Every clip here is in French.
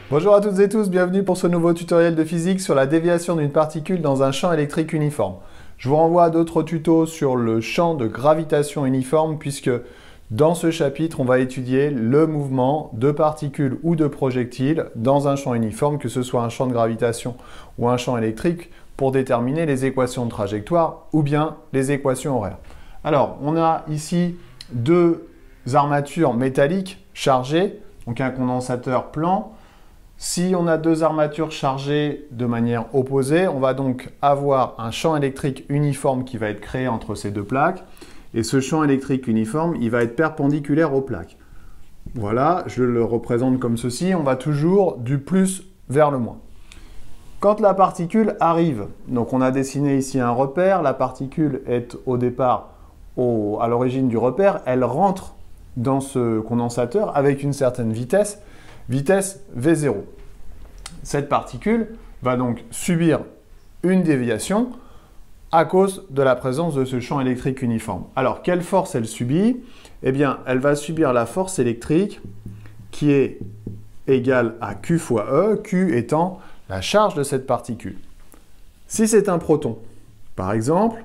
Bonjour à toutes et tous, bienvenue pour ce nouveau tutoriel de physique sur la déviation d'une particule dans un champ électrique uniforme. Je vous renvoie à d'autres tutos sur le champ de gravitation uniforme puisque dans ce chapitre, on va étudier le mouvement de particules ou de projectiles dans un champ uniforme, que ce soit un champ de gravitation ou un champ électrique, pour déterminer les équations de trajectoire ou bien les équations horaires. Alors, on a ici deux armatures métalliques chargées, donc un condensateur plan. Si on a deux armatures chargées de manière opposée, on va donc avoir un champ électrique uniforme qui va être créé entre ces deux plaques. Et ce champ électrique uniforme, il va être perpendiculaire aux plaques. Voilà, je le représente comme ceci. On va toujours du plus vers le moins. Quand la particule arrive, donc on a dessiné ici un repère, la particule est au départ à l'origine du repère, elle rentre dans ce condensateur avec une certaine vitesse, vitesse V0. Cette particule va donc subir une déviation à cause de la présence de ce champ électrique uniforme. Alors, quelle force elle subit? Eh bien, elle va subir la force électrique qui est égale à Q fois E, Q étant la charge de cette particule. Si c'est un proton, par exemple,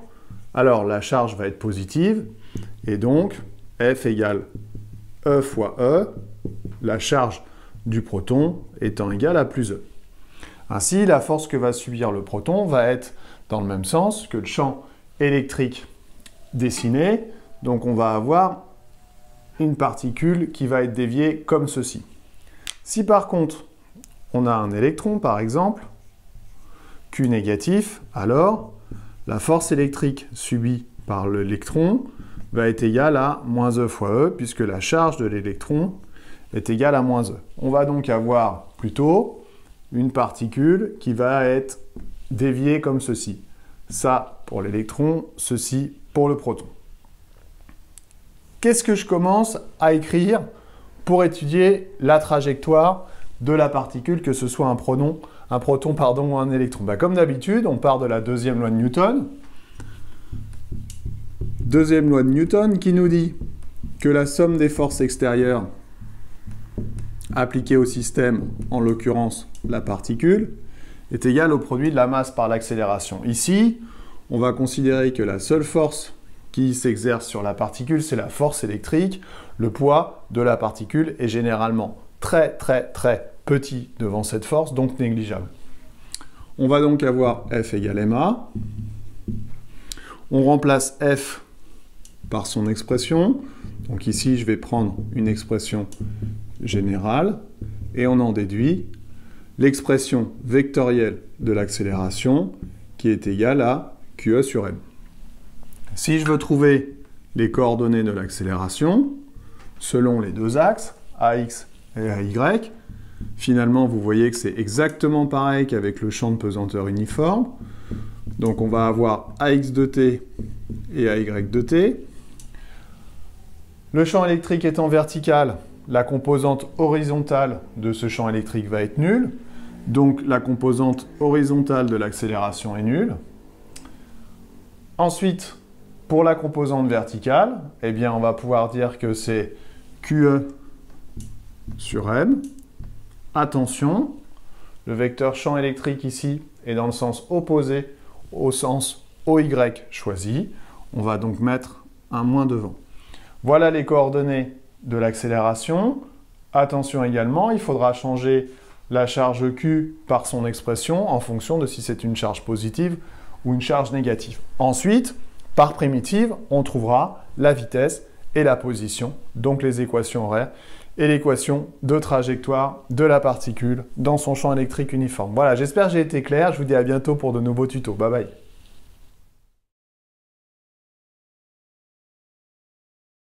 alors la charge va être positive, et donc F égale E fois E, la charge du proton étant égale à plus E. Ainsi, la force que va subir le proton va être dans le même sens que le champ électrique dessiné. Donc on va avoir une particule qui va être déviée comme ceci. Si par contre, on a un électron par exemple, Q négatif, alors la force électrique subie par l'électron va être égale à moins E fois E, puisque la charge de l'électron est égale à moins E. On va donc avoir plutôt une particule qui va être déviée comme ceci. Ça pour l'électron, ceci pour le proton. Qu'est-ce que je commence à écrire pour étudier la trajectoire de la particule, que ce soit un proton ou un électron? Comme d'habitude, on part de la deuxième loi de Newton. Deuxième loi de Newton qui nous dit que la somme des forces extérieures appliquées au système, en l'occurrence la particule, est égale au produit de la masse par l'accélération. Ici, on va considérer que la seule force qui s'exerce sur la particule, c'est la force électrique. Le poids de la particule est généralement très petit devant cette force, donc négligeable. On va donc avoir F égale ma. On remplace F par son expression. Donc ici, je vais prendre une expression générale et on en déduit l'expression vectorielle de l'accélération qui est égale à QE sur M. Si je veux trouver les coordonnées de l'accélération selon les deux axes, AX et AY, finalement, vous voyez que c'est exactement pareil qu'avec le champ de pesanteur uniforme. Donc on va avoir AX de t et AY de t. Le champ électrique étant vertical, la composante horizontale de ce champ électrique va être nulle. Donc la composante horizontale de l'accélération est nulle. Ensuite, pour la composante verticale, eh bien, on va pouvoir dire que c'est QE sur M. Attention, le vecteur champ électrique ici est dans le sens opposé au sens OY choisi. On va donc mettre un moins devant. Voilà les coordonnées de l'accélération. Attention également, il faudra changer la charge Q par son expression en fonction de si c'est une charge positive ou une charge négative. Ensuite, par primitive, on trouvera la vitesse et la position, donc les équations horaires et l'équation de trajectoire de la particule dans son champ électrique uniforme. Voilà, j'espère que j'ai été clair. Je vous dis à bientôt pour de nouveaux tutos. Bye bye.